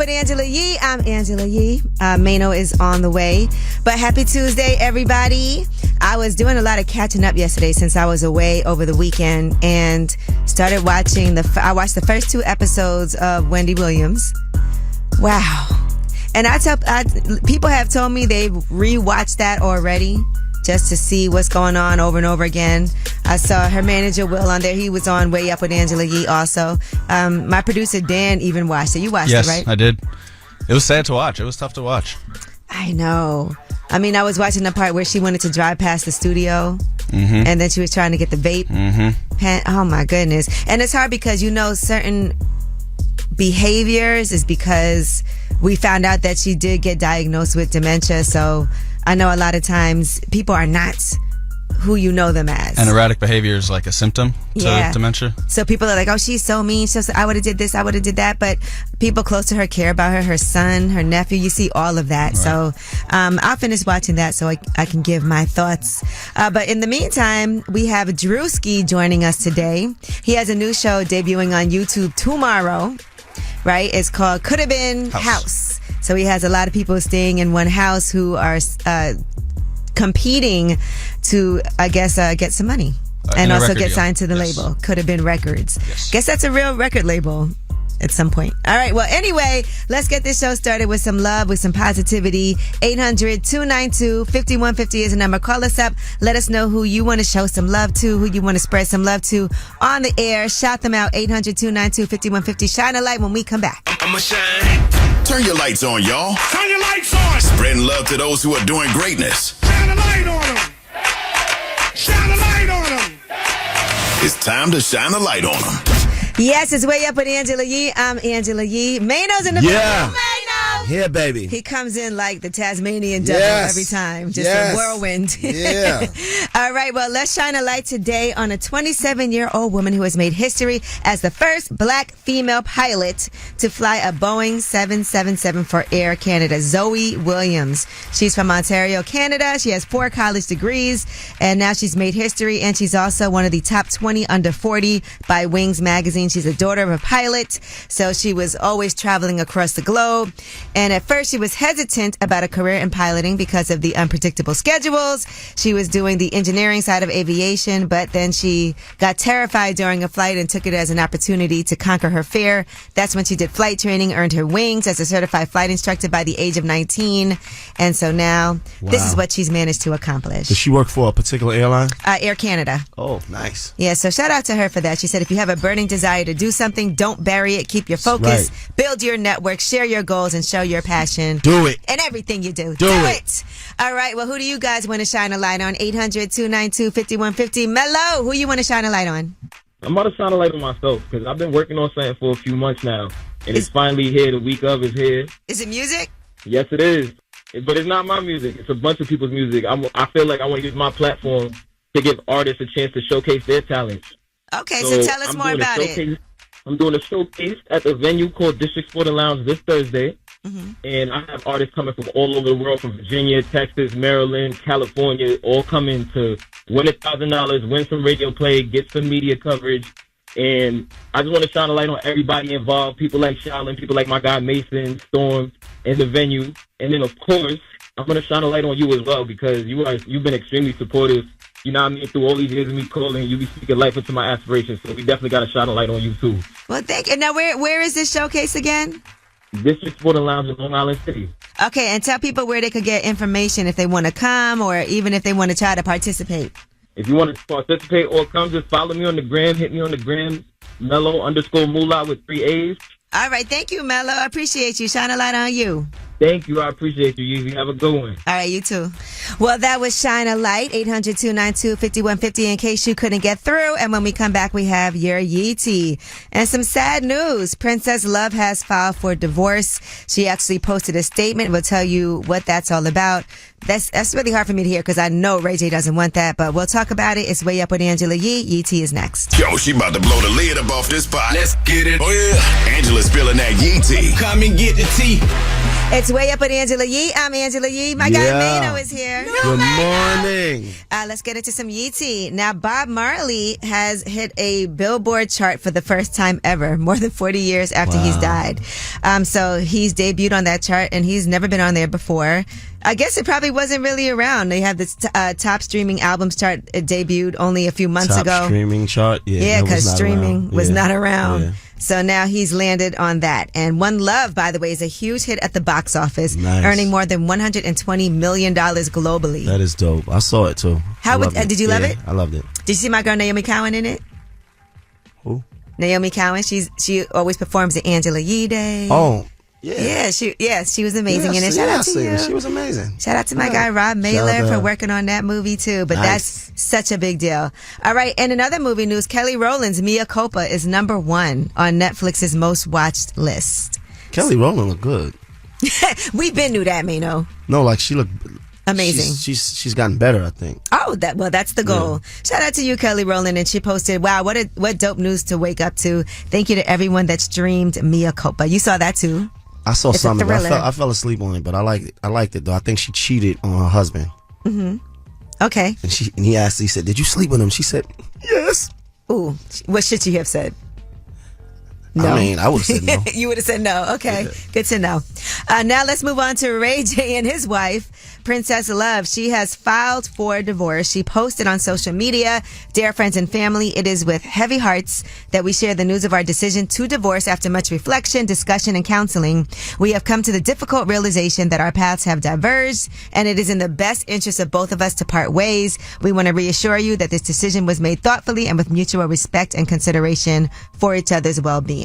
with Angela Yee. I'm Angela Yee. Mano is on the way. But happy Tuesday, everybody. I was doing a lot of catching up yesterday since I was away over the weekend and started watching I watched the first 2 episodes of Wendy Williams. Wow. And people have told me they've rewatched that already just to see what's going on over and over again. I saw her manager Will on there. He was on Way Up with Angela Yee also. My producer Dan even watched it. You watched it, right? Yes, I did. It was sad to watch. It was tough to watch. I know. I mean, I was watching the part where she wanted to drive past the studio, and then she was trying to get the vape pen. Oh, my goodness. And it's hard because, certain behaviors is because we found out that she did get diagnosed with dementia. So I know a lot of times people are not who you know them as. And erratic behavior is like a symptom to dementia. So people are like, oh, she's so mean. I would have did this, I would have did that. But people close to her care about her son, her nephew. You see all of that. Right. So I'll finish watching that so I can give my thoughts. But in the meantime, we have Druski joining us today. He has a new show debuting on YouTube tomorrow. Right? It's called Could Have Been House. So he has a lot of people staying in one house who are competing to, I guess, get some money and also get signed to the label. Could Have Been Records. Yes. Guess that's a real record label at some point. All right. Well, anyway, let's get this show started with some love, with some positivity. 800-292-5150 is the number. Call us up. Let us know who you want to show some love to, who you want to spread some love to on the air. Shout them out. 800-292-5150. Shine a light when we come back. I'ma shine. Turn your lights on, y'all. Turn your lights on. Spreading love to those who are doing greatness. Shine a light on them. Shine a light on them. It's time to shine a light on them. Yes, it's Way Up with Angela Yee. I'm Angela Yee. Mano's in the building. Mano. Yeah, baby. He comes in like the Tasmanian devil every time. Just a whirlwind. Yeah. All right, well, let's shine a light today on a 27-year-old woman who has made history as the first black female pilot to fly a Boeing 777 for Air Canada, Zoe Williams. She's from Ontario, Canada. She has 4 college degrees, and now she's made history, and she's also one of the top 20 under 40 by Wings magazine. She's a daughter of a pilot, so she was always traveling across the globe. And at first, she was hesitant about a career in piloting because of the unpredictable schedules. She was doing the engineering side of aviation, but then she got terrified during a flight and took it as an opportunity to conquer her fear. That's when she did flight training, earned her wings as a certified flight instructor by the age of 19. And so now, this is what she's managed to accomplish. Does she work for a particular airline? Air Canada. Oh, nice. Yeah, so shout out to her for that. She said, if you have a burning desire to do something, don't bury it. Keep your focus, build your network, share your goals, and show your passion. Do it. And everything you do. Do it. All right, well, who do you guys want to shine a light on? 800-292-5150. Mello, who you want to shine a light on? I'm about to shine a light on myself because I've been working on something for a few months now. And it's finally here. The week of is here. Is it music? Yes, it is. But it's not my music. It's a bunch of people's music. I feel like I want to use my platform to give artists a chance to showcase their talents. Okay, so tell us more about it. I'm doing a showcase at the venue called District Sport and Lounge this Thursday. And I have artists coming from all over the world, from Virginia, Texas, Maryland, California, all coming to win $1,000, win some radio play, get some media coverage. And I just want to shine a light on everybody involved, people like Seale, people like my guy Mason, Storm, in the venue. And then, of course, I'm going to shine a light on you as well because you've been extremely supportive. You know what I mean? Through all these years of me calling, you be speaking life into my aspirations. So we definitely got to shine a light on you, too. Well, thank you. Now, where is this showcase again? District Sport and Lounge in Long Island City. Okay, and tell people where they could get information if they want to come or even if they want to try to participate. If you want to participate or come, just follow me on the gram. Hit me on the gram, Mello_Moolah with 3 A's. All right, thank you, Mello. I appreciate you. Shine a light on you. Thank you. I appreciate you, Yeezy. Have a good one. All right, you too. Well, that was Shine a Light, 800-292-5150 in case you couldn't get through. And when we come back, we have your Yeetie. And some sad news. Princess Love has filed for divorce. She actually posted a statement. We'll tell you what that's all about. That's really hard for me to hear because I know Ray J doesn't want that, but we'll talk about it. It's Way Up with Angela Yee. Yee is next. Yo, she about to blow the lid up off this pot. Let's get it. Oh, yeah. Angela's spilling that Yee tea. Come and get the tea. It's It's Way Up with Angela Yee. I'm Angela Yee. My guy Mano is here. Good morning. Let's get into some Yeetie. Now, Bob Marley has hit a Billboard chart for the first time ever, more than 40 years after he's died. So he's debuted on that chart, and he's never been on there before. I guess it probably wasn't really around. They have this top streaming albums chart. It debuted only a few months ago. Top streaming chart? Yeah, because streaming was not around. Yeah. So now he's landed on that. And One Love, by the way, is a huge hit at the box office, earning more than $120 million globally. That is dope. I saw it too. Did you love it? I loved it. Did you see my girl Naomi Cowan in it? Who? Naomi Cowan. She always performs at Angela Yee Day. Oh. Yeah. She was amazing in it. Shout out to you. She was amazing. Shout out to my guy Rob Mailer for working on that movie too. But that's such a big deal. All right, and in other movie news, Kelly Rowland's Mea Culpa is number 1 on Netflix's most watched list. Kelly Rowland looked good. We've been knew that, Mano. No, like she looked amazing. She's gotten better, I think. Oh, that's the goal. Yeah. Shout out to you, Kelly Rowland, and she posted, "Wow, what dope news to wake up to. Thank you to everyone that streamed Mea Culpa." You saw that too. I saw something. I fell asleep on it, but I liked it though. I think she cheated on her husband. Mm-hmm. Okay. And he said, "Did you sleep with him?" She said, "Yes." Ooh, what should you have said? No. I mean, I would have said no. You would have said no. Okay, good to know. Now let's move on to Ray J and his wife, Princess Love. She has filed for divorce. She posted on social media, "Dear friends and family, it is with heavy hearts that we share the news of our decision to divorce after much reflection, discussion, and counseling. We have come to the difficult realization that our paths have diverged, and it is in the best interest of both of us to part ways. We want to reassure you that this decision was made thoughtfully and with mutual respect and consideration for each other's well-being."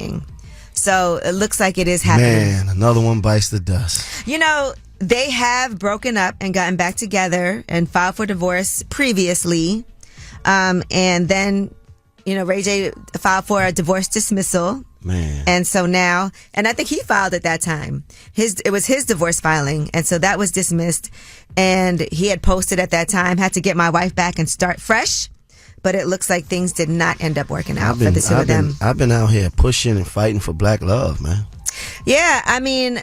So it looks like it is happening. Man, another one bites the dust. You know, they have broken up and gotten back together and filed for divorce previously. And then, Ray J filed for a divorce dismissal. Man. And so now, and I think he filed at that time. It was his divorce filing. And so that was dismissed. And he had posted at that time, "Had to get my wife back and start fresh." But it looks like things did not end up working out for the two of them. I've been out here pushing and fighting for black love, man. Yeah, I mean,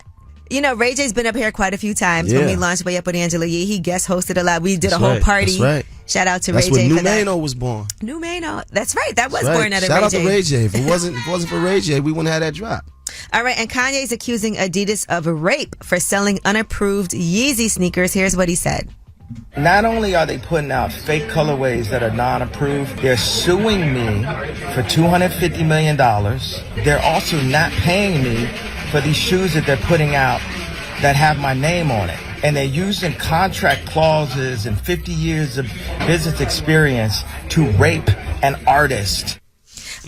Ray J's been up here quite a few times. When we launched Way Up with Angela Yee, he guest hosted a lot. We did a whole party. That's right. Shout out to Ray J for that. That's when New Mano was born. New Mano. That's right. That was born out of Ray J. Shout out to Ray J. If it wasn't for Ray J, we wouldn't have that drop. All right, and Kanye's accusing Adidas of rape for selling unapproved Yeezy sneakers. Here's what he said. Not only are they putting out fake colorways that are non-approved, they're suing me for $250 million. They're also not paying me for these shoes that they're putting out that have my name on it. And they're using contract clauses and 50 years of business experience to rape an artist.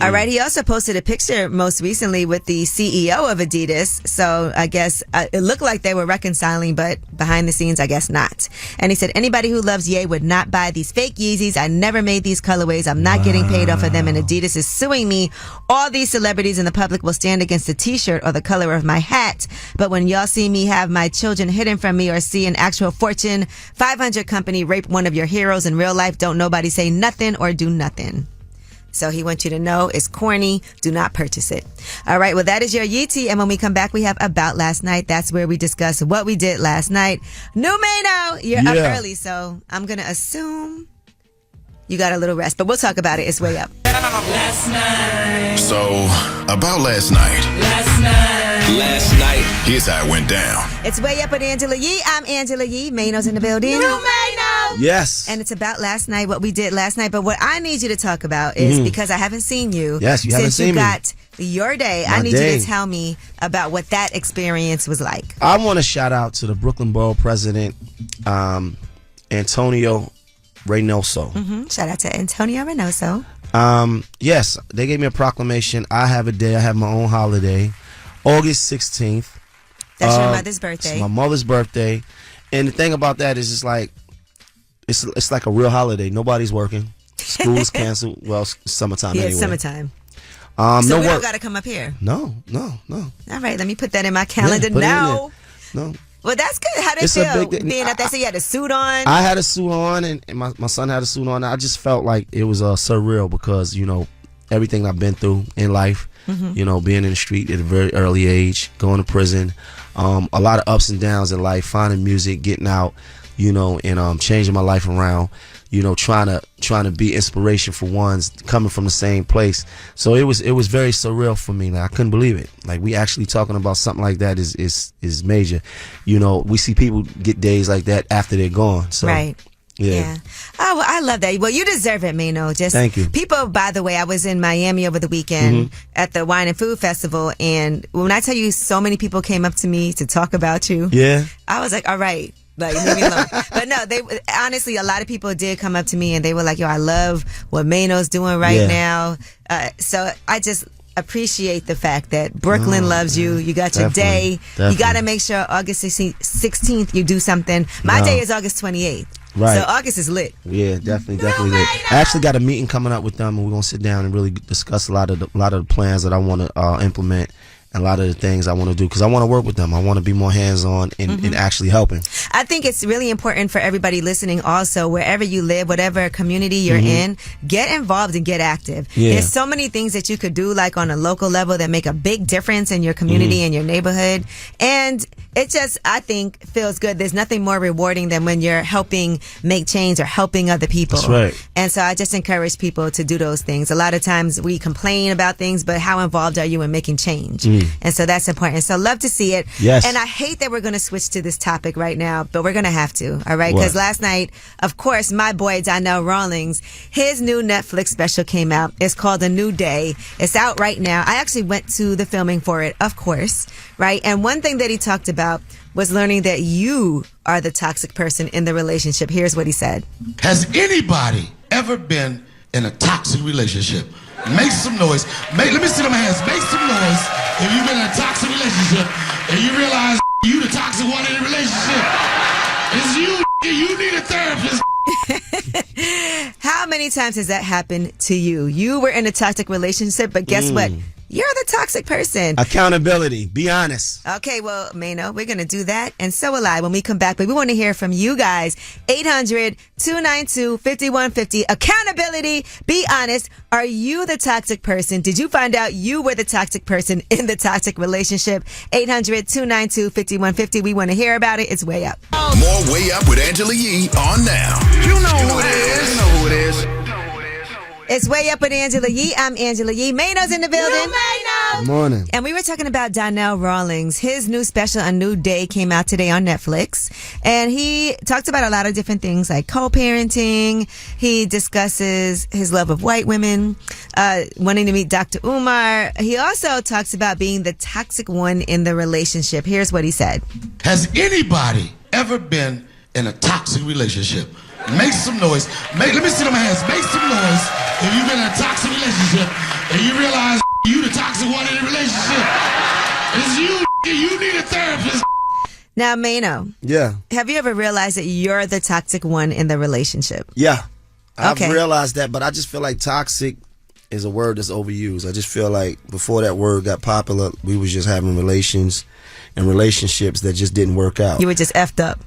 All right. He also posted a picture most recently with the CEO of Adidas. So I guess it looked like they were reconciling, but behind the scenes, I guess not. And he said, "Anybody who loves Ye would not buy these fake Yeezys. I never made these colorways. I'm not getting paid off of them. And Adidas is suing me. All these celebrities in the public will stand against the t-shirt or the color of my hat. But when y'all see me have my children hidden from me or see an actual Fortune 500 company rape one of your heroes in real life, don't nobody say nothing or do nothing." So he wants you to know it's corny. Do not purchase it. All right. Well, that is your Yeetie. And when we come back, we have About Last Night. That's where we discuss what we did last night. New Mano, you're up early. So I'm going to assume you got a little rest. But we'll talk about it. It's Way Up. Last night. So, about last night. Last night. Here's how it went down. It's Way Up with Angela Yee. I'm Angela Yee. Mano's in the building. New Mano. Yes. And it's about last night, what we did last night. But what I need you to talk about is, because I haven't seen you. Yes, you haven't seen me. Since you got your day, I need you to tell me about what that experience was like. I want to shout out to the Brooklyn Borough President, Antonio Reynoso. Shout out to Antonio Reynoso. Yes, they gave me a proclamation. I have a day. I have my own holiday. August 16th. That's your mother's birthday. It's my mother's birthday. And the thing about that is it's like a real holiday. Nobody's working. School's canceled. Well, it's summertime anyway. It's summertime. So no we don't got to come up here. No. All right, let me put that in my calendar now. No. Well, that's good. How did it feel being up there? So you had a suit on? I had a suit on, and my son had a suit on. I just felt like it was surreal because, everything I've been through in life. You know, being in the street at a very early age, going to prison, a lot of ups and downs in life, finding music, getting out, you know, and changing my life around. You know, trying to be inspiration for ones coming from the same place. So it was very surreal for me. Like, I couldn't believe it. Like, we actually talking about something like that is major. You know, we see people get days like that after they're gone. So, right. Yeah. Oh, well, I love that. Well, you deserve it, Mano. Just thank you. People, by the way, I was in Miami over the weekend at the Wine and Food Festival, and when I tell you, so many people came up to me to talk about you. Yeah. I was like, all right. Like, leave me alone. But no, they honestly, a lot of people did come up to me and they were like, yo, I love what Mano's doing right now. So I just appreciate the fact that Brooklyn loves you. You got your day. You got to make sure August 16th you do something. My day is August 28th. Right. So August is lit. Yeah, definitely lit. I actually got a meeting coming up with them, and we're gonna sit down and really discuss a lot of the plans that I want to implement. And a lot of the things I want to do, because I want to work with them. I want to be more hands-on in actually helping. I think it's really important for everybody listening also, wherever you live, whatever community you're in, get involved and get active. Yeah. There's so many things that you could do, like on a local level, that make a big difference in your community and your neighborhood. And it just, I think, feels good. There's nothing more rewarding than when you're helping make change or helping other people. That's right. And so I just encourage people to do those things. A lot of times we complain about things, but how involved are you in making change? And so that's important. So love to see it. Yes. And I hate that we're going to switch to this topic right now, but we're going to have to. All right. Because last night, of course, my boy Donnell Rawlings, his new Netflix special came out. It's called A New Day. It's out right now. I actually went to the filming for it, of course. Right. And one thing that he talked about was learning that you are the toxic person in the relationship. Here's what he said. Has anybody ever been in a toxic relationship? Make some noise. Let me see them hands. Make some noise if you've been in a toxic relationship and you realize you the toxic one in the relationship. It's you. You need a therapist. How many times has that happened to you? You were in a toxic relationship, but guess what? You're the toxic person. Accountability. Be honest. Okay, well, Mano, we're going to do that, and so will I when we come back. But we want to hear from you guys. 800-292-5150. Accountability. Be honest. Are you the toxic person? Did you find out you were the toxic person in the toxic relationship? 800-292-5150. We want to hear about it. It's Way Up. More Way Up with Angela Yee on now. You know who it is. You know who it is. It's Way Up with Angela Yee. I'm Angela Yee. Mano's in the building. Good morning. And we were talking about Donnell Rawlings. His new special, A New Day, came out today on Netflix. And he talks about a lot of different things like co-parenting. He discusses his love of white women, wanting to meet Dr. Umar. He also talks about being the toxic one in the relationship. Here's what he said. Has anybody ever been in a toxic relationship? Make some noise. Let me see them hands. Make some noise if you've been in a toxic relationship and you realize you the toxic one in the relationship. It's you. You need a therapist. Now, Mano. Yeah. Have you ever realized that you're the toxic one in the relationship? Yeah. I've Okay. realized that, but I just feel like toxic is a word that's overused. I just feel like before that word got popular, we was just having relationships that just didn't work out. You were just effed up.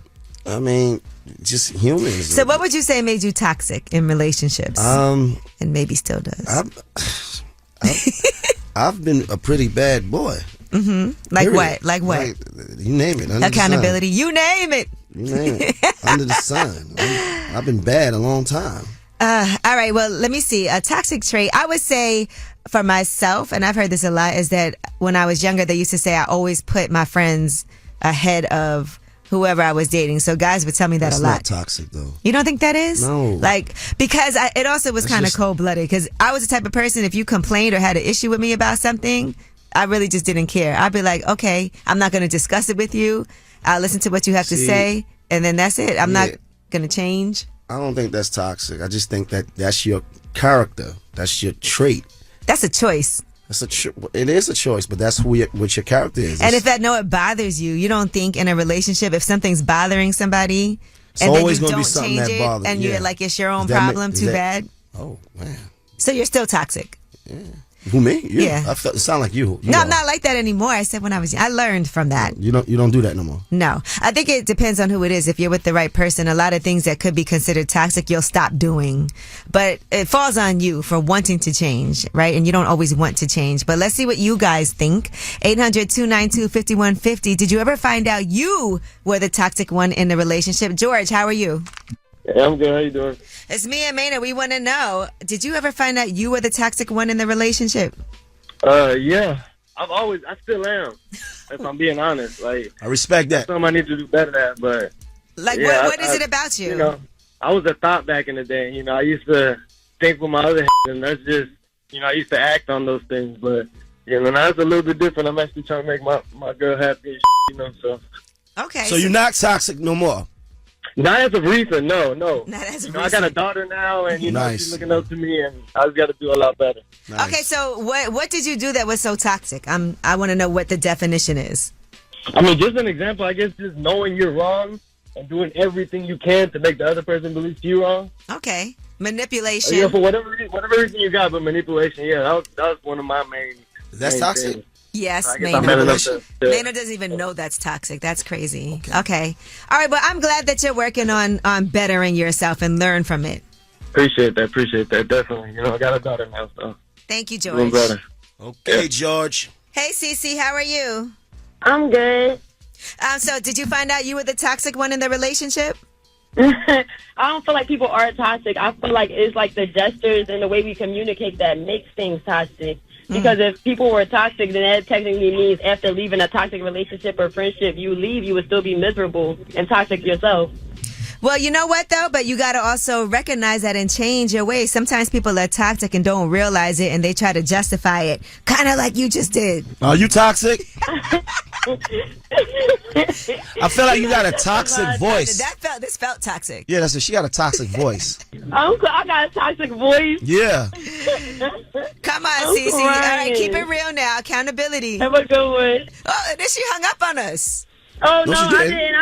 I mean, just humans. So what would you say made you toxic in relationships? And maybe still does. I've been a pretty bad boy. Like what? Like what? Like, you name it. Under Accountability. You name it. The sun. You name it. Under the sun. I've been bad a long time. All right. Well, let me see. A toxic trait, I would say for myself, and I've heard this a lot, is that when I was younger, they used to say I always put my friends ahead of whoever I was dating. So guys would tell me that That's a lot. not toxic, though. You don't think that is? No. Like, because it also was kind of cold-blooded, because I was the type of person, if you complained or had an issue with me about something, I really just didn't care. I'd be like, okay, I'm not going to discuss it with you. I'll listen to what you have to say, and then that's it. I'm not going to change. I don't think that's toxic. I just think that that's your character. That's your trait. That's a choice. It is a choice, but that's what your character is. And if it bothers you, you don't think in a relationship, if something's bothering somebody, it's and then always you gonna don't be something change that it, bothers, and you're like, it's your own Does that problem, make- too is that- bad. Oh, man. So you're still toxic. Yeah. Who, me? You? Yeah. I felt it sound like you. No, I'm not like that anymore. I said when I was young. I learned from that. You don't do that no more. No. I think it depends on who it is. If you're with the right person, a lot of things that could be considered toxic, you'll stop doing. But it falls on you for wanting to change, right? And you don't always want to change. But let's see what you guys think. 800-292-5150. Did you ever find out you were the toxic one in the relationship? George, how are you? Yeah, I'm good. How you doing? It's me and Maynard. We want to know, did you ever find out you were the toxic one in the relationship? Yeah. I still am. If I'm being honest. Like, I respect that. Something I need to do better at, but. Like, yeah, what is it about you? You know, I was a thought back in the day. You know, I used to think with my other and that's just, you know, I used to act on those things, but, you know, now it's a little bit different. I'm actually trying to make my girl happy and you know, so. Okay. So you're not toxic no more? Not as of recent, no. Not as of recent. I got a daughter now, and, you know, Nice. she's looking up to me, and I just got to do a lot better. Nice. Okay, so what did you do that was so toxic? I want to know what the definition is. I mean, just an example, I guess, just knowing you're wrong and doing everything you can to make the other person believe you're wrong. Okay. Manipulation. Yeah, for whatever reason you got, but manipulation, yeah, that was one of my main. That's main toxic? things. Yes, I guess I'm Maynard. man enough to- Maynard doesn't even know that's toxic. That's crazy. Okay. All right, but I'm glad that you're working on bettering yourself and learn from it. Appreciate that, definitely. You know, I got a daughter now, so. Thank you, Doing George. better. Okay, George. Hey, Cece, how are you? I'm good. So did you find out you were the toxic one in the relationship? I don't feel like people are toxic. I feel like it's like the gestures and the way we communicate that makes things toxic. Because if people were toxic, then that technically means after leaving a toxic relationship or friendship, you leave, you would still be miserable and toxic yourself. Well, you know what, though? But you got to also recognize that and change your ways. Sometimes people are toxic and don't realize it, and they try to justify it, kind of like you just did. Are you toxic? I feel like you got a toxic voice. This felt toxic. Yeah, that's what she got a toxic voice. I got a toxic voice. Yeah. Come on, I'm Cece. All right, crying. keep it real now. Accountability. Have a good one. Oh, then she hung up on us. Oh, No, no, she I didn't. didn't.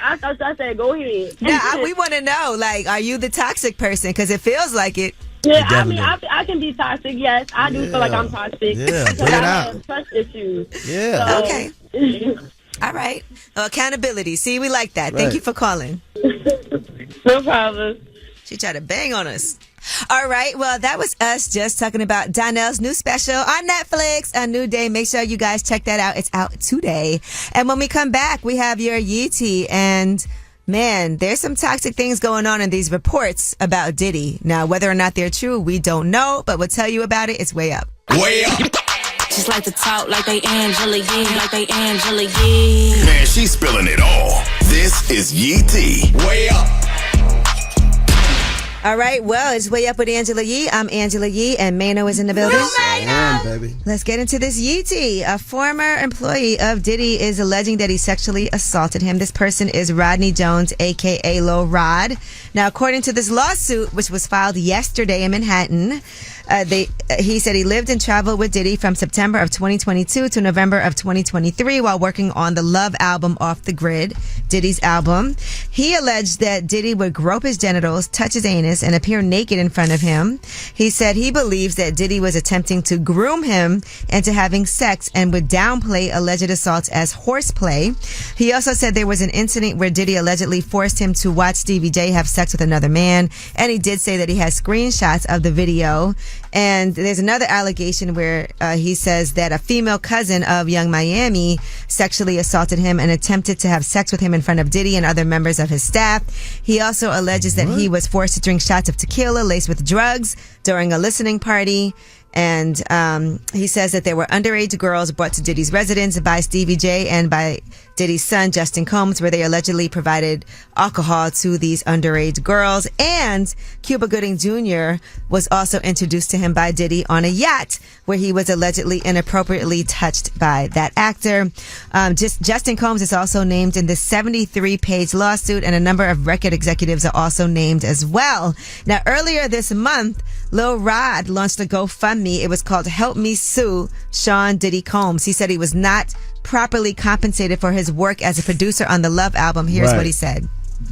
I thought I said, go ahead. Now, we want to know, like, are you the toxic person? Because it feels like it. Yeah, I mean, definitely- I can be toxic, yes. I do feel like I'm toxic. Yeah, Because bring it I out. have trust issues. Yeah. So- Okay. All right. Accountability. See, we like that. Thank Right. you for calling. No problem. She tried to bang on us. All right. Well, that was us just talking about Donnell's new special on Netflix, A New Day. Make sure you guys check that out. It's out today. And when we come back, we have your Yeetie. And man, there's some toxic things going on in these reports about Diddy. Now, whether or not they're true, we don't know, but we'll tell you about it. It's way up. Way up. Just like to talk like they Angela Yee, like they Angela Yee. Man, she's spilling it all. This is Yee T. Way up. All right. Well, it's Way Up with Angela Yee. I'm Angela Yee, and Mano is in the building. Damn, baby. Let's get into this Yeetie. A former employee of Diddy is alleging that he sexually assaulted him. This person is Rodney Jones, a.k.a. Lil Rod. Now, according to this lawsuit, which was filed yesterday in Manhattan, he said he lived and traveled with Diddy from September of 2022 to November of 2023 while working on the Love album Off the Grid, Diddy's album. He alleged that Diddy would grope his genitals, touch his anus, and appear naked in front of him. He said he believes that Diddy was attempting to groom him into having sex and would downplay alleged assaults as horseplay. He also said there was an incident where Diddy allegedly forced him to watch Stevie J have sex with another man, and he did say that he has screenshots of the video. And there's another allegation where he says that a female cousin of Young Miami sexually assaulted him and attempted to have sex with him in front of Diddy and other members of his staff. He also alleges that he was forced to drink shots of tequila laced with drugs during a listening party. And he says that there were underage girls brought to Diddy's residence by Stevie J and by Diddy's son, Justin Combs, where they allegedly provided alcohol to these underage girls. And Cuba Gooding Jr. was also introduced to him by Diddy on a yacht where he was allegedly inappropriately touched by that actor. Justin Combs is also named in this 73-page lawsuit, and a number of record executives are also named as well. Now, earlier this month, Lil Rod launched a GoFundMe. It was called Help Me Sue Sean Diddy Combs. He said he was not properly compensated for his work as a producer on the Love album. Here's what he said.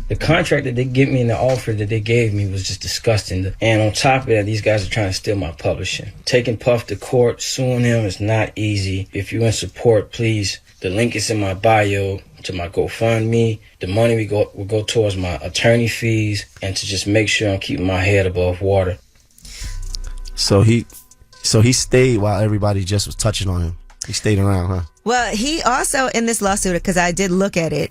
The contract that they give me and the offer that they gave me was just disgusting. And on top of that, these guys are trying to steal my publishing. Taking Puff to court, suing him is not easy. If you're in support, please, the link is in my bio to my GoFundMe. The money will go towards my attorney fees and to just make sure I'm keeping my head above water. So he stayed while everybody just was touching on him. He stayed around, huh? Well, he also, in this lawsuit, because I did look at it,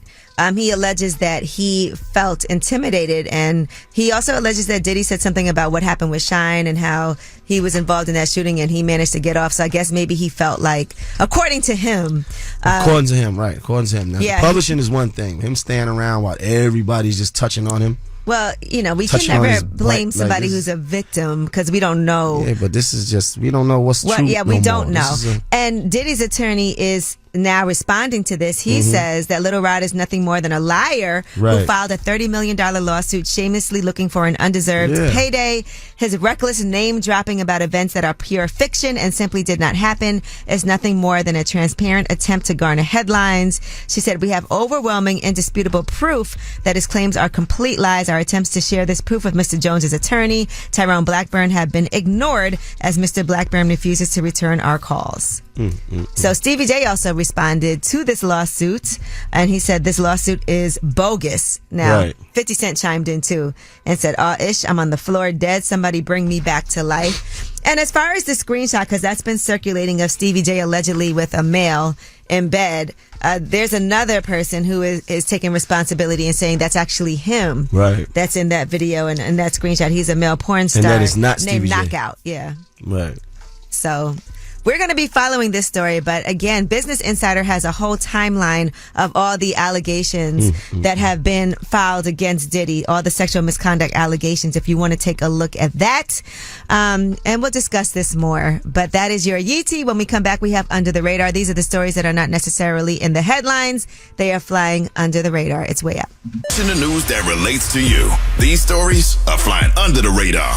he alleges that he felt intimidated, and he also alleges that Diddy said something about what happened with Shine and how he was involved in that shooting and he managed to get off. So I guess maybe he felt like, according to him. According to him, right. According to him. Now, yeah, publishing is one thing. Him staying around while everybody's just touching on him. Well, you know, we can never blame somebody who's a victim because we don't know. Yeah, but this is just, we don't know what's true. Yeah, we don't know. And Diddy's attorney is now responding to this. He says that Little Rod is nothing more than a liar who filed a $30 million lawsuit shamelessly looking for an undeserved payday. His reckless name dropping about events that are pure fiction and simply did not happen is nothing more than a transparent attempt to garner headlines. She said, we have overwhelming, indisputable proof that his claims are complete lies. Our attempts to share this proof with Mr. Jones's attorney, Tyrone Blackburn, have been ignored as Mr. Blackburn refuses to return our calls. So Stevie J also responded to this lawsuit, and he said this lawsuit is bogus. Now, 50 Cent chimed in too and said, ish, I'm on the floor dead. Somebody bring me back to life. And as far as the screenshot, because that's been circulating of Stevie J allegedly with a male in bed, there's another person who is taking responsibility and saying that's actually him. Right. That's in that video and that screenshot. He's a male porn star. And that is not named Stevie J. Knockout. Yeah. Right. So we're going to be following this story, but again, Business Insider has a whole timeline of all the allegations that have been filed against Diddy, all the sexual misconduct allegations, if you want to take a look at that. And we'll discuss this more, but that is your Yeetie. When we come back, we have Under the Radar. These are the stories that are not necessarily in the headlines. They are flying under the radar. It's way up. In the news that relates to you. These stories are flying under the radar.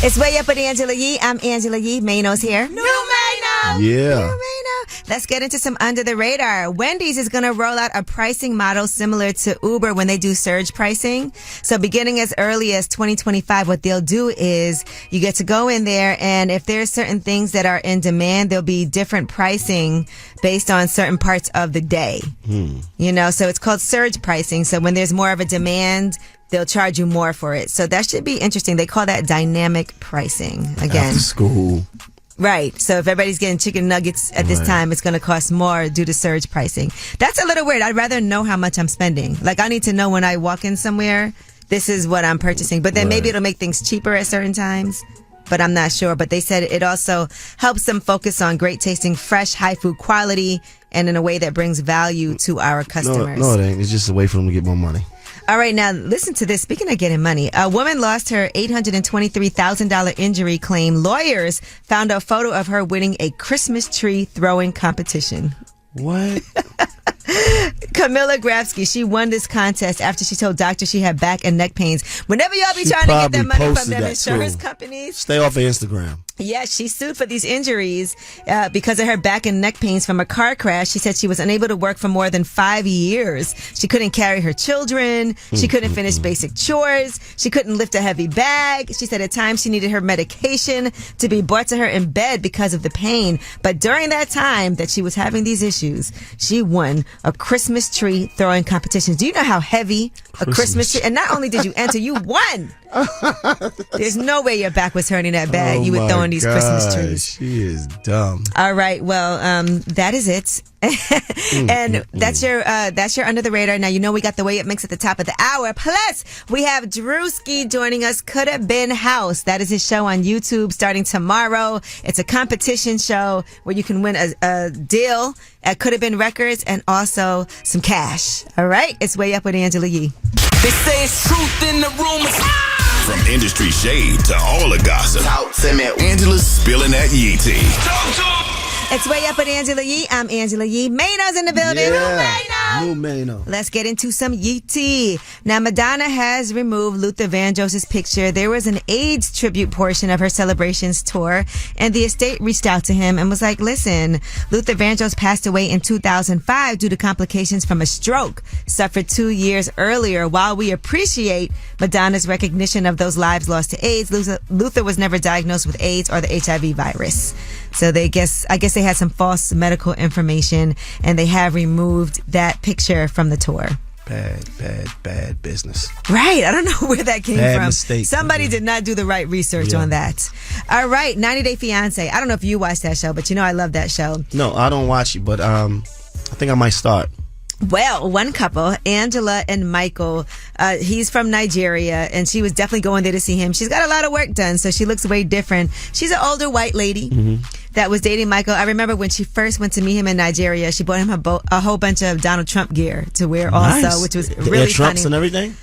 It's Way Up with Angela Yee. I'm Angela Yee. Mano's here. New Mano! Yeah. New Mano. Let's get into some Under the Radar. Wendy's is going to roll out a pricing model similar to Uber when they do surge pricing. So beginning as early as 2025, what they'll do is you get to go in there, and if there's certain things that are in demand, there'll be different pricing based on certain parts of the day. You know, so it's called surge pricing. So when there's more of a demand, they'll charge you more for it. So that should be interesting. They call that dynamic pricing. Again. After school. Right. So if everybody's getting chicken nuggets at this time, it's going to cost more due to surge pricing. That's a little weird. I'd rather know how much I'm spending. Like, I need to know when I walk in somewhere, this is what I'm purchasing. But then maybe it'll make things cheaper at certain times. But I'm not sure. But they said it also helps them focus on great tasting, fresh, high food quality, and in a way that brings value to our customers. No, it ain't. It's just a way for them to get more money. All right, now listen to this. Speaking of getting money, a woman lost her $823,000 injury claim. Lawyers found a photo of her winning a Christmas tree throwing competition. What? Camilla Grafsky, she won this contest after she told doctors she had back and neck pains. Whenever y'all be trying to get that money from them insurance companies. Stay off of Instagram. Yeah, she sued for these injuries because of her back and neck pains from a car crash. She said she was unable to work for more than 5 years. She couldn't carry her children. She couldn't finish basic chores. She couldn't lift a heavy bag. She said at times she needed her medication to be brought to her in bed because of the pain. But during that time that she was having these issues, she won a Christmas tree throwing competition. Do you know how heavy a Christmas tree? And not only did you enter, you won. There's no way your back was hurting that bad. You were throwing these Christmas trees. She is dumb. All right. Well, that is it. And that's your Under the Radar. Now, you know we got the Way Up mix at the top of the hour. Plus, we have Druski joining us. Could Have Been House. That is his show on YouTube starting tomorrow. It's a competition show where you can win a deal at Could Have Been Records and also some cash. All right. It's Way Up with Angela Yee. They say it's truth in the rumors. From industry shade to all the gossip, Angela's spilling that Yee tea. It's Way Up with Angela Yee. I'm Angela Yee. Mano's in the building. Yeah. Mano. Mano. Let's get into some Yeetie. Now, Madonna has removed Luther Vandross' picture. There was an AIDS tribute portion of her celebrations tour, and the estate reached out to him and was like, listen, Luther Vandross passed away in 2005 due to complications from a stroke suffered 2 years earlier. While we appreciate Madonna's recognition of those lives lost to AIDS, Luther was never diagnosed with AIDS or the HIV virus. So I guess they had some false medical information, and they have removed that picture from the tour. Bad business. Right. I don't know where that came Bad from. mistake. Somebody did not do the right research on that. All right. 90 Day Fiancé. I don't know if you watched that show, but I love that show. No, I don't watch it, but I think I might start. Well, one couple, Angela and Michael, he's from Nigeria, and she was definitely going there to see him. She's got a lot of work done, so she looks way different. She's an older white lady that was dating Michael. I remember when she first went to meet him in Nigeria, she bought him a whole bunch of Donald Trump gear to wear also, which was really Air Trumps funny. and everything?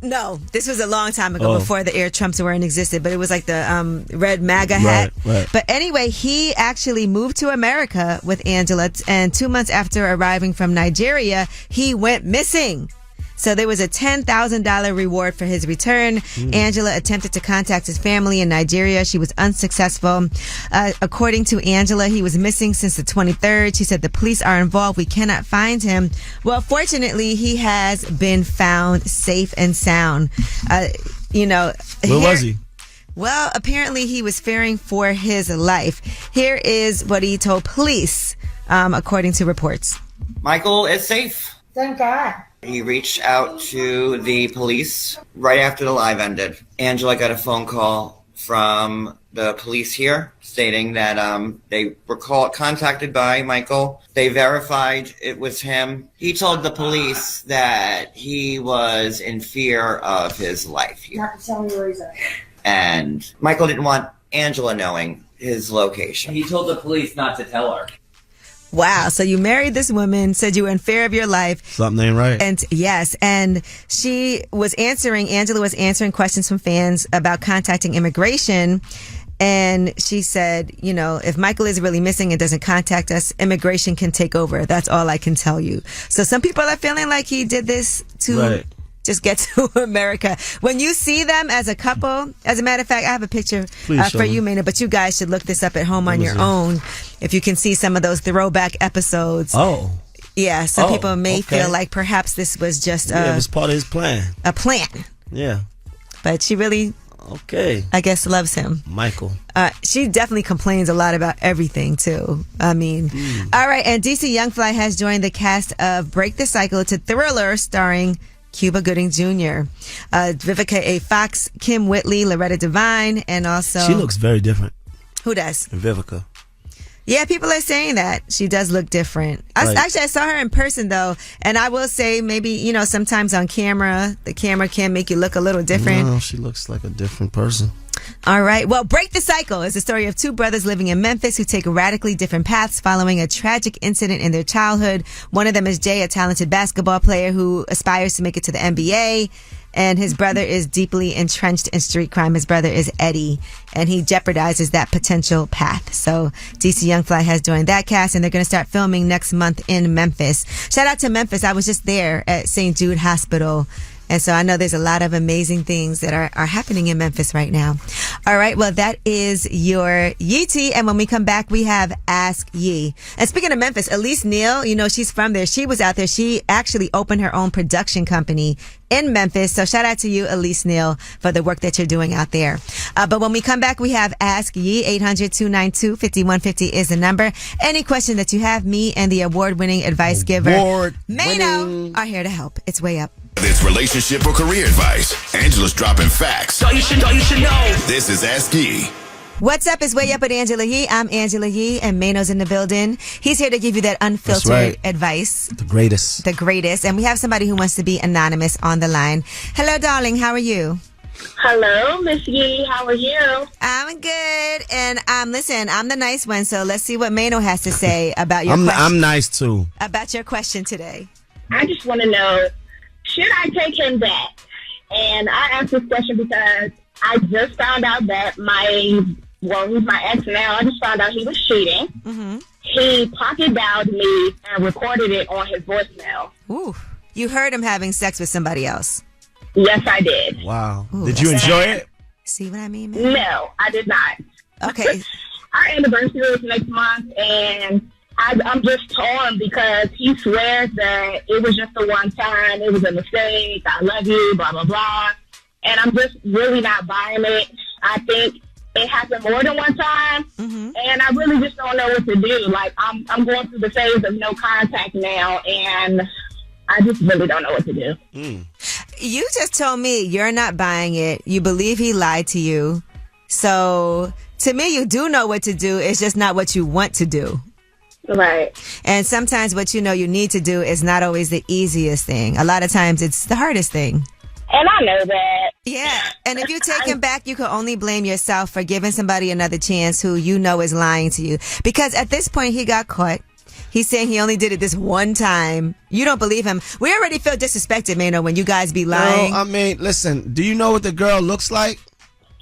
No, this was a long time ago before the Air Trumps were in existence, but it was like the red MAGA hat. Right. But anyway, he actually moved to America with Angela, and 2 months after arriving from Nigeria, he went missing. So there was a $10,000 reward for his return. Angela attempted to contact his family in Nigeria. She was unsuccessful. According to Angela, he was missing since the 23rd. She said the police are involved. We cannot find him. Well, fortunately, he has been found safe and sound. Where was he? Well, apparently he was fearing for his life. Here is what he told police, according to reports. Michael is safe. Thank God. He reached out to the police right after the live ended. Angela got a phone call from the police here stating that they were contacted by Michael. They verified it was him. He told the police that he was in fear of his life here. Not to tell me where he's at. And Michael didn't want Angela knowing his location. He told the police not to tell her. Wow. So you married this woman, said you were in fear of your life. Something ain't right. And yes. And Angela was answering questions from fans about contacting immigration. And she said, if Michael is really missing and doesn't contact us, immigration can take over. That's all I can tell you. So some people are feeling like he did this to just get to America. When you see them as a couple, as a matter of fact, I have a picture for you, Maynard, but you guys should look this up at home on your own if you can see some of those throwback episodes. Oh. Yeah, some people may feel like perhaps this was just it was part of his plan. A plan. Yeah. But she really, I guess, loves him. Michael. She definitely complains a lot about everything, too. I mean, all right, and DC Youngfly has joined the cast of Break the Cycle to Thriller, starring Cuba Gooding Jr., Vivica A. Fox, Kim Whitley, Loretta Devine, and also... She looks very different. Who does? Vivica. Yeah, people are saying that. She does look different. Actually, I saw her in person, though, and I will say maybe, sometimes on camera, the camera can make you look a little different. No, she looks like a different person. All right. Well, Break the Cycle is the story of two brothers living in Memphis who take radically different paths following a tragic incident in their childhood. One of them is Jay, a talented basketball player who aspires to make it to the NBA. And his brother is deeply entrenched in street crime. His brother is Eddie, and he jeopardizes that potential path. So DC Youngfly has joined that cast, and they're going to start filming next month in Memphis. Shout out to Memphis. I was just there at St. Jude Hospital. And so I know there's a lot of amazing things that are happening in Memphis right now. All right. Well, that is your Yeetie. And when we come back, we have Ask Yee. And speaking of Memphis, Elise Neal, she's from there. She was out there. She actually opened her own production company in Memphis. So shout out to you, Elise Neal, for the work that you're doing out there. But when we come back, we have Ask Yee. 800-292-5150 is the number. Any question that you have, me and the award-winning advice giver, Mano, are here to help. It's Way Up. It's relationship or career advice. Angela's dropping facts. All you should know. This is Ask Yee. What's up? It's Way Up with Angela Yee. I'm Angela Yee, and Mano's in the building. He's here to give you that unfiltered advice. The greatest. The greatest. And we have somebody who wants to be anonymous on the line. Hello, darling. How are you? Hello, Miss Yee. How are you? I'm good. And listen, I'm the nice one, so let's see what Mano has to say about your question. I'm nice, too. About your question today. I just want to know, should I take him back? And I asked this question because I just found out that my well, he's my ex now. I just found out he was cheating. Mm-hmm. He pocket dialed me and recorded it on his voicemail. Ooh. You heard him having sex with somebody else? Yes, I did. Wow. Did you enjoy it? See what I mean, man? No, I did not. Okay. Our anniversary is next month, and I'm just torn because he swears that it was just the one time, it was a mistake, I love you, blah, blah, blah. And I'm just really not buying it. I think it happened more than one time, and I really just don't know what to do. Like, I'm going through the phase of no contact now, and I just really don't know what to do. You just told me you're not buying it. You believe he lied to you. So, to me, you do know what to do. It's just not what you want to do. Right. And sometimes what you know you need to do is not always the easiest thing. A lot of times it's the hardest thing. And I know that. Yeah. And if you take him back, you can only blame yourself for giving somebody another chance who you know is lying to you. Because at this point, he got caught. He's saying he only did it this one time. You don't believe him. We already feel disrespected, Mano, when you guys be lying. No, I mean, listen, do you know what the girl looks like?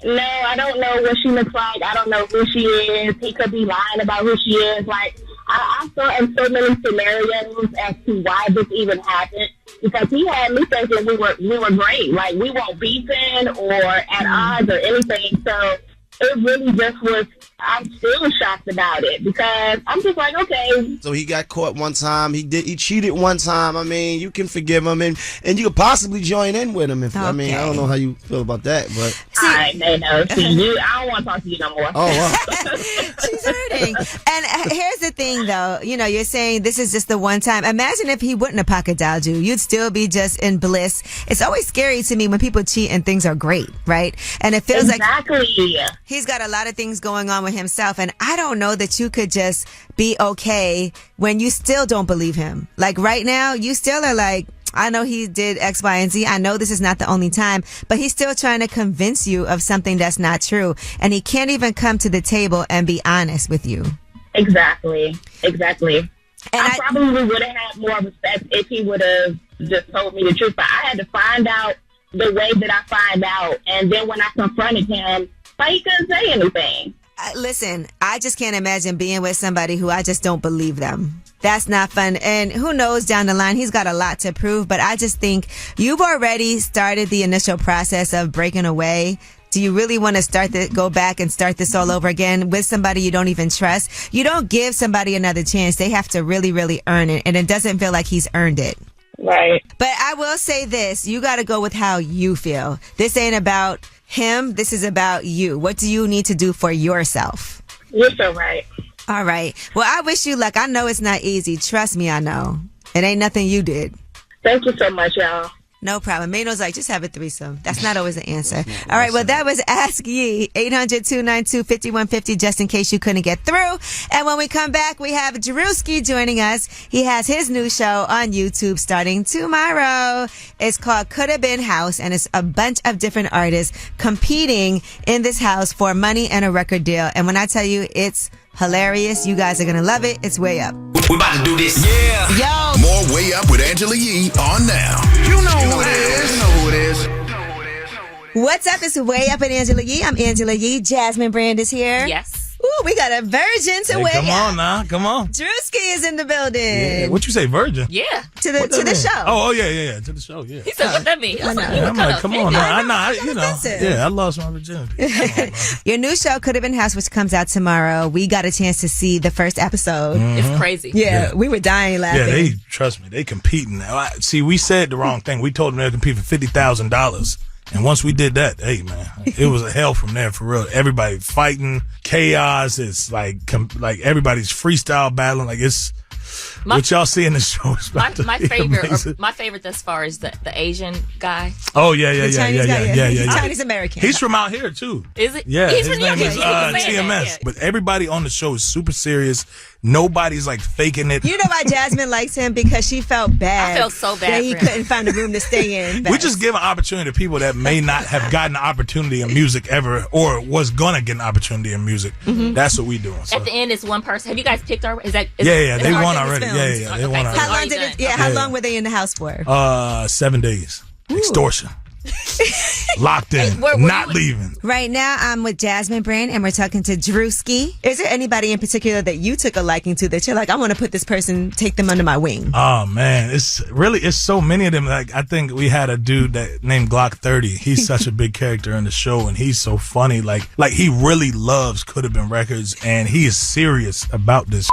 No, I don't know what she looks like. I don't know who she is. He could be lying about who she is. Like, I saw in so many scenarios as to why this even happened. Because he had me thinking we were great. Like, we weren't beefing or at odds or anything. So it really just was, I'm still shocked about it because I'm just like, okay. So he got caught one time. He cheated one time. I mean, you can forgive him and you could possibly join in with him. I mean, I don't know how you feel about that, but. I don't want to talk to you no more. Oh, wow. She's hurting. And here's the thing, though. You know, you're saying this is just the one time. Imagine if he wouldn't have pocket dialed you. You'd still be just in bliss. It's always scary to me when people cheat and things are great, right? And it feels like he's got a lot of things going on with himself. And I don't know that you could just be okay when you still don't believe him. Like right now, you still are like, I know he did X, Y, and Z. I know this is not the only time, but he's still trying to convince you of something that's not true. And he can't even come to the table and be honest with you. Exactly. And I probably would have had more respect if he would have just told me the truth. But I had to find out the way that I find out. And then when I confronted him, he couldn't say anything. Listen, I just can't imagine being with somebody who I just don't believe them. That's not fun. And who knows down the line, he's got a lot to prove. But I just think you've already started the initial process of breaking away. Do you really want to go back and start this all over again with somebody you don't even trust? You don't give somebody another chance. They have to really, really earn it. And it doesn't feel like he's earned it. Right. But I will say this. You got to go with how you feel. This ain't about him. This is about you. What do you need to do for yourself? You're so right. All right. Well, I wish you luck. I know it's not easy. Trust me, I know. It ain't nothing you did. Thank you so much, y'all. No problem. Mano's like, just have a threesome. That's not always the answer. All right. Well, that was Ask Yee. 800-292-5150, just in case you couldn't get through. And when we come back, we have Druski joining us. He has his new show on YouTube starting tomorrow. It's called Could Have Been House, and it's a bunch of different artists competing in this house for money and a record deal. And when I tell you it's hilarious, you guys are going to love it. It's Way Up. We're about to do this. Yeah. Yo. More Way Up with Angela Yee on now. You know who it is. You know who it is. What's up? It's Way Up with Angela Yee. I'm Angela Yee. Jasmine Brand is here. Yes. Ooh, we got a virgin to Way Up. Come on now. Come on. Druski is in the building. Yeah. What you say, virgin? Yeah. To the show. Oh, yeah. To the show, yeah. He said, what that mean? I'm like, come on now. I lost my virginity. Your new show, Could Have Been House, which comes out tomorrow. We got a chance to see the first episode. It's crazy. Yeah, we were dying laughing. Yeah, trust me, they competing now. See, we said the wrong thing. We told them they compete for $50,000. And once we did that, hey man, it was a hell from there for real. Everybody fighting, chaos. It's like everybody's freestyle battling. Like it's what y'all see in the show is about my favorite thus far is the Asian guy. Oh yeah. Chinese American. He's from out here too. Is it? Yeah, his name is TMS. Yeah. But everybody on the show is super serious. Nobody's like faking it. You know why Jasmine likes him? Because she felt bad. I felt so bad that he couldn't find a room to stay in. We just give an opportunity to people that may not have gotten an opportunity in music ever, or was gonna get an opportunity in music. Mm-hmm. That's what we doing. So. At the end, it's one person. Have you guys picked her? Yeah, they won already. Yeah, they won already. How long did it? Yeah, how long were they in the house for? 7 days. Ooh. Extortion. Locked in. Not leaving. Right now, I'm with Jasmine Brand, and we're talking to Druski. Is there anybody in particular that you took a liking to that you're like, I want to put this person, take them under my wing? Oh man, it's so many of them. Like I think we had a dude that named Glock 30. He's such a big character in the show, and he's so funny. Like he really loves Could Have Been Records, and he is serious about this.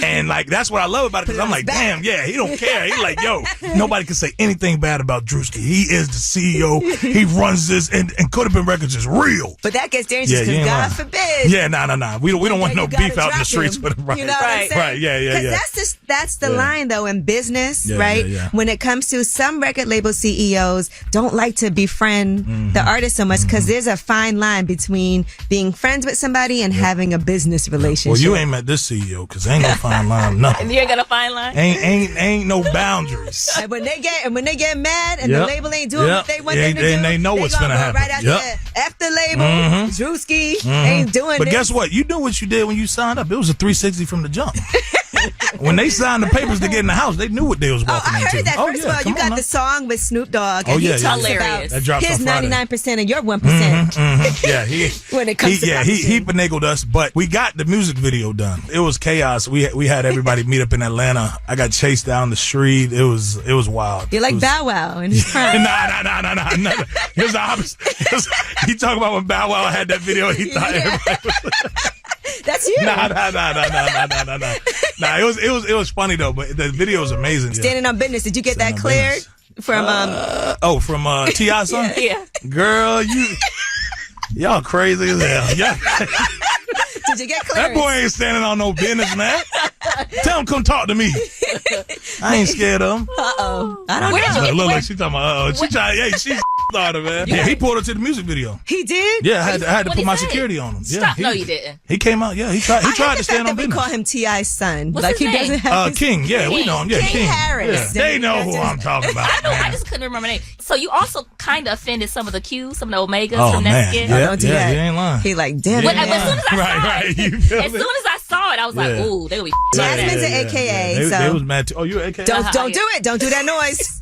And like that's what I love about it, because I'm like, damn, yeah, he don't care. He's like, yo, nobody can say anything bad about Druski. He is the CEO. He runs this, and Could Have Been Records is real. But that gets dangerous because God forbid. Yeah, nah. We don't want no beef out in the streets with him. Right, you know what I'm saying? Right, yeah. That's the line though in business, right? Yeah. When it comes to some record label CEOs don't like to befriend the artist so much because there's a fine line between being friends with somebody and having a business relationship. Well, you ain't met this CEO because ain't no fine line, nothing. You ain't got a fine line? Ain't no boundaries. And when they get mad and the label ain't doing what they want them to do, they know what's gonna happen. Right out there. F the label, Druski ain't doing But this. guess what? You knew what you did when you signed up. It was a 360 from the jump. When they signed the papers to get in the house, they knew what they was walking into. I heard that. First of all, you got the song with Snoop Dogg, and he talks about his 99% and your 1%. Yeah, when it comes to he finagled us, but we got the music video done. It was chaos. We had everybody meet up in Atlanta. I got chased down the street. It was wild. You're like Bow Wow in his prime. Nah. Here's the opposite. He talking about when Bow Wow had that video. He thought everybody was. That's you. Nah. It was funny though, but the video is amazing. Standing on business. Did you get that cleared from from T.I. son? Yeah. Girl, y'all crazy as hell. Did you get clearance? That boy ain't standing on no business, man. Tell him come talk to me. I ain't scared of him. Uh-oh. I don't know. Look like she talking about she's started, man. Yeah, he pulled her to the music video. He did? Yeah, I had to put my security on him. Yeah, no, you didn't. He came out, he tried to stand on business. We call him T.I.'s son. What's his he name? doesn't have King, we know him. Yeah, King Harris. Yeah. They know who I'm talking about. I know, man. I just couldn't remember the name. So you also kind of offended some of the Qs, some of the Omegas from man. that skit. Yeah, you ain't lying. He like, damn it. As soon as I saw it, as soon as I saw it, I was like, ooh, they would be Jasmine's an AKA. So they was mad too. Oh, you AKA? Don't do it. Don't do that noise.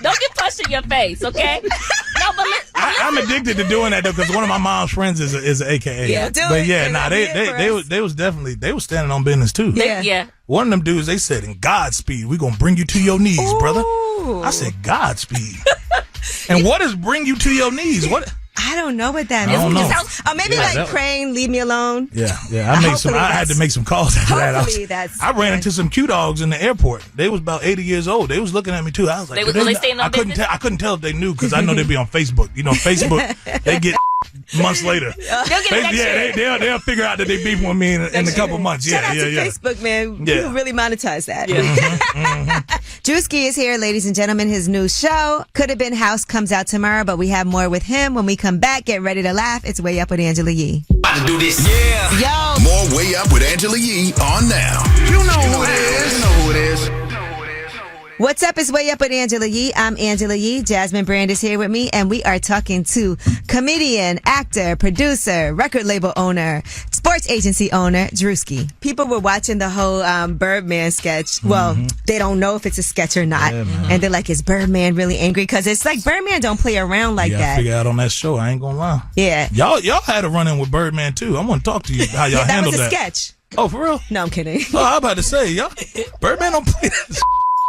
don't get punched in your face, okay? No, but I'm addicted to doing that though, because one of my mom's friends is an AKA. Yeah, do but it. yeah, they was definitely standing on business too. Yeah. One of them dudes, they said, in Godspeed, we gonna bring you to your knees, brother. I said, Godspeed. And what does bring you to your knees? What? I don't know what that means. I don't know. Oh, maybe like praying, leave me alone. Yeah. I had to make some calls after that. I ran into some Q dogs in the airport. They was about 80 years old. They was looking at me too. I was like, were they staying on business? I couldn't tell if they knew, because I know they'd be on Facebook. You know, Facebook, they get months later. They'll figure out that they beefing with me in a couple months. Shout out to Facebook, man. Yeah. You really monetize that. Yeah. Druski is here, ladies and gentlemen. His new show, Could Have Been House, comes out tomorrow, but we have more with him when we come back. Get ready to laugh. It's Way Up with Angela Yee. About to do this. Yeah. Yo. More Way Up with Angela Yee on now. You know who it is. What's up? It's Way Up with Angela Yee. I'm Angela Yee. Jasmine Brand is here with me, and we are talking to comedian, actor, producer, record label owner, sports agency owner, Druski. People were watching the whole Birdman sketch. Well, they don't know if it's a sketch or not. Yeah, and they're like, is Birdman really angry? Because it's like Birdman don't play around like that. Figure out on that show. I ain't gonna lie. Yeah. Y'all had a run-in with Birdman, too. I want to talk to you how y'all handled that. That was a sketch. Oh, for real? No, I'm kidding. Oh, I'm about to say, y'all, Birdman don't play that.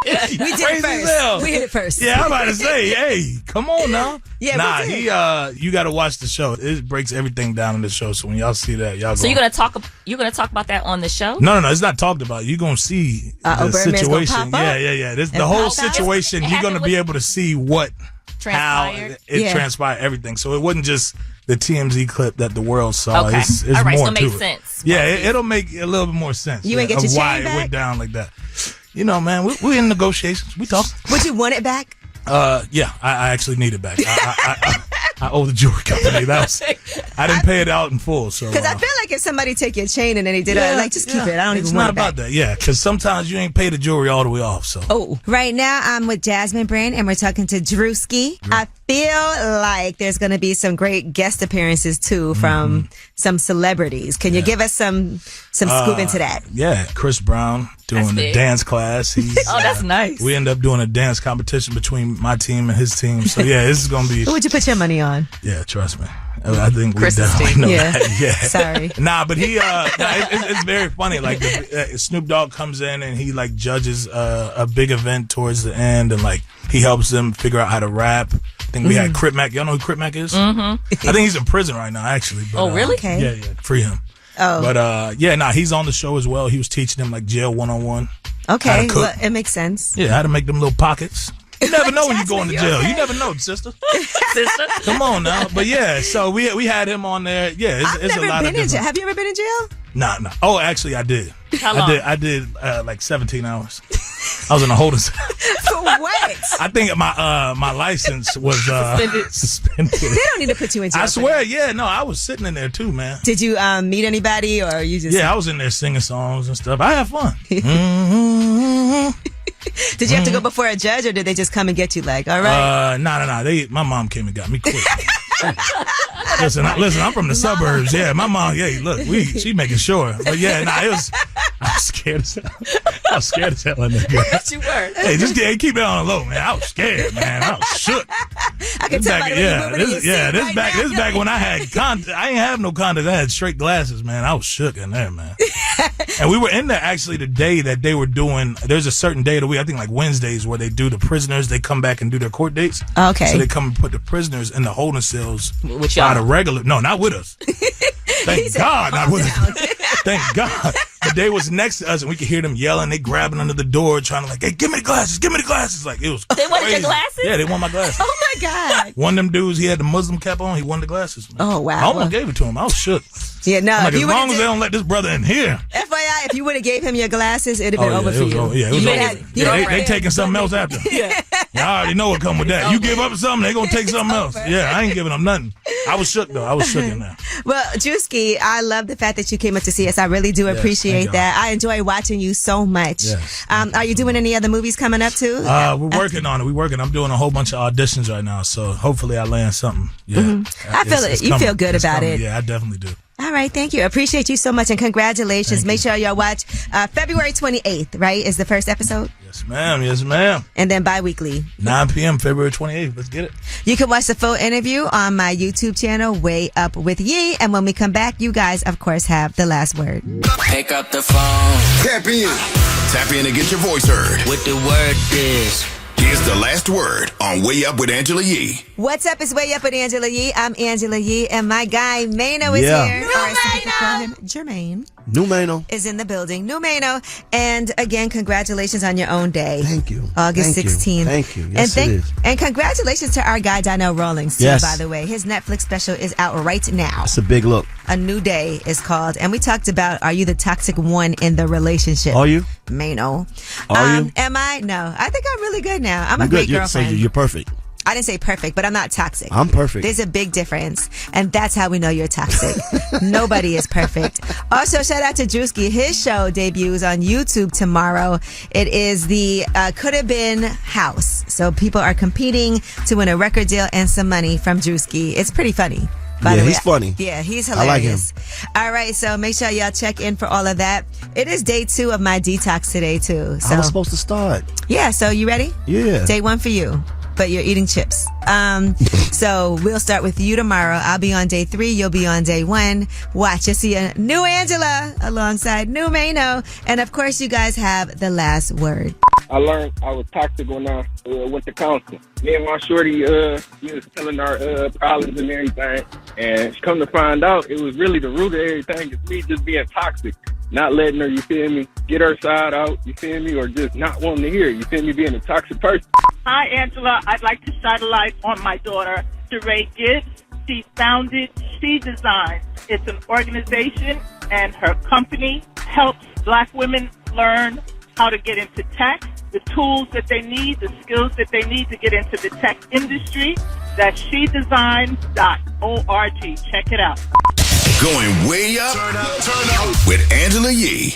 We did it first. We hit it first. Yeah, I'm about to say, hey, come on now. Yeah, nah, you got to watch the show. It breaks everything down in the show. So when y'all see that, y'all. So you're gonna talk about that on the show? No, it's not talked about. You're gonna see the situation. Yeah. The whole situation. You're gonna be able to see how it transpired, everything. So it wasn't just the TMZ clip that the world saw. Okay. It's all right, more so it to makes it. sense. Yeah, it'll make a little bit more sense. You ain't get your chain why back? It went down like that. You know, man, we're in negotiations. We talk. Would you want it back? Yeah, I actually need it back. I owe the jewelry company. I didn't pay it out in full. So because I feel like if somebody take your chain and then they did just keep it. I don't even want it back. It's not about that. Yeah, because sometimes you ain't pay the jewelry all the way off. So right now I'm with Jasmine Brand and we're talking to Druski. I feel like there's going to be some great guest appearances too from some celebrities. Can you give us some scoop into that? Yeah, Chris Brown doing the dance class. He's, that's nice. We end up doing a dance competition between my team and his team. So yeah, this is gonna be. Who would you put your money on? Yeah, trust me. I think we Chris's definitely team. know Yeah. that. Yeah. Sorry. Nah, but he it's very funny. Like Snoop Dogg comes in and he like judges a big event towards the end, and like he helps them figure out how to rap. I think we had Crip Mac. Y'all know who Crip Mac is? Mm-hmm. I think he's in prison right now, actually. But, really? Okay. Yeah, free him. Oh. But he's on the show as well. He was teaching them like jail 101. Okay, well, it makes sense. Yeah, how to make them little pockets. You never know when you go into jail. You never know, sister. Come on now. But yeah, so we had him on there. Yeah, it's a lot of different. Have you ever been in jail? Nah. Oh, actually, I did. How long? I did like 17 hours. I was in a holding cell. For what? I think my license was suspended. They don't need to put you in jail. I swear, yeah, no, I was sitting in there too, man. Did you meet anybody or you just? Yeah, I was in there singing songs and stuff. I had fun. Did you have to go before a judge or did they just come and get you? Like, all right. No. My mom came and got me quick. Listen, I'm from the suburbs. Yeah, my mom. Yeah, look, she making sure. But yeah, I was scared as hell. I was scared as hell in there. Yes, you were. Hey, just keep it on the low, man. I was scared, man. I was shook. I can tell by the way you're moving in your seat right now. This back when I had contact. I ain't have no contact. I had straight glasses, man. I was shook in there, man. And we were in there actually the day that they were doing. There's a certain day of the week, I think like Wednesdays, where they do the prisoners. They come back and do their court dates. Okay. So they come and put the prisoners in the holding cells. With y'all? By the regular. No, not with us. Thank God, not with us. Thank God. But they was next to us, and we could hear them yelling. They grabbing under the door, trying to like, "Hey, give me the glasses! Give me the glasses!" Like it was. They wanted your glasses? Yeah, they want my glasses. Oh my God. One of them dudes, he had the Muslim cap on. He wanted the glasses. Man. Oh wow. I almost gave it to him. I was shook. Yeah, no. I'm like, as long as they don't let this brother in here. FYI, if you would have gave him your glasses, it'd have been over for you. Yeah, it was over. They taking something else after. Yeah. I already know what come with that. You give up something, they gonna take something else. Yeah, I ain't giving them nothing. I was shook though. I was shook in there. Well, Druski, I love the fact that you came up to see us. I really do appreciate that. I enjoy watching you so much. Yes. Are you doing any other movies coming up too? We're working on it. I'm doing a whole bunch of auditions right now, so hopefully I land something. Yeah. Mm-hmm. I feel it. You feel good about it. Yeah, I definitely do. All right, thank you. Appreciate you so much and congratulations. Make sure y'all watch February 28th, right? Is the first episode? Yes, ma'am. Yes, ma'am. And then bi-weekly. 9 p.m. February 28th. Let's get it. You can watch the full interview on my YouTube channel, Way Up With Yee. And when we come back, you guys, of course, have the last word. Pick up the phone. Tap in. Tap in and get your voice heard. What the word is. Here's the last word on Way Up with Angela Yee. What's up? It's Way Up with Angela Yee. I'm Angela Yee, and my guy Mano is here. Or as some people call him, Jermaine. New Mano is in the building. New Mano. And again, congratulations on your own day. Thank you. August 16th. Thank you. Yes, it is. And congratulations to our guy Donnell Rawlings, too, by the way. His Netflix special is out right now. It's a big look. A New Day is called. And we talked about, are you the toxic one in the relationship? Are you? Mano. Are you? Am I? No. I think I'm really good now. I'm a good. great girlfriend. So you're perfect. I didn't say perfect, but I'm not toxic. I'm perfect. There's a big difference, and that's how we know you're toxic. Nobody is perfect. Also, shout out to Druski. His show debuts on YouTube tomorrow. It is the Could Have Been House. So people are competing to win a record deal and some money from Druski. It's pretty funny. By the way, he's funny. Yeah, he's hilarious. I like him. All right, so make sure y'all check in for all of that. It is day 2 of my detox today, too. So I was supposed to start. Yeah, so you ready? Yeah. Day 1 for you. But you're eating chips. So we'll start with you tomorrow. I'll be on day 3. You'll be on day 1. Watch. You'll see a new Angela alongside new Mano. And of course, you guys have the last word. I learned I was toxic when I went to counseling. Me and my shorty, we was telling our problems and everything. And come to find out, it was really the root of everything. It's me just being toxic. Not letting her, you feel me, get her side out, you feel me, or just not wanting to hear it, you feel me, being a toxic person. Hi, Angela. I'd like to shine a light on my daughter, Sheree Gibbs. She founded She Designs. It's an organization, and her company helps Black women learn how to get into tech, the tools that they need, the skills that they need to get into the tech industry. That's shedesigns.org. Check it out. Going way up, turn up with Angela Yee.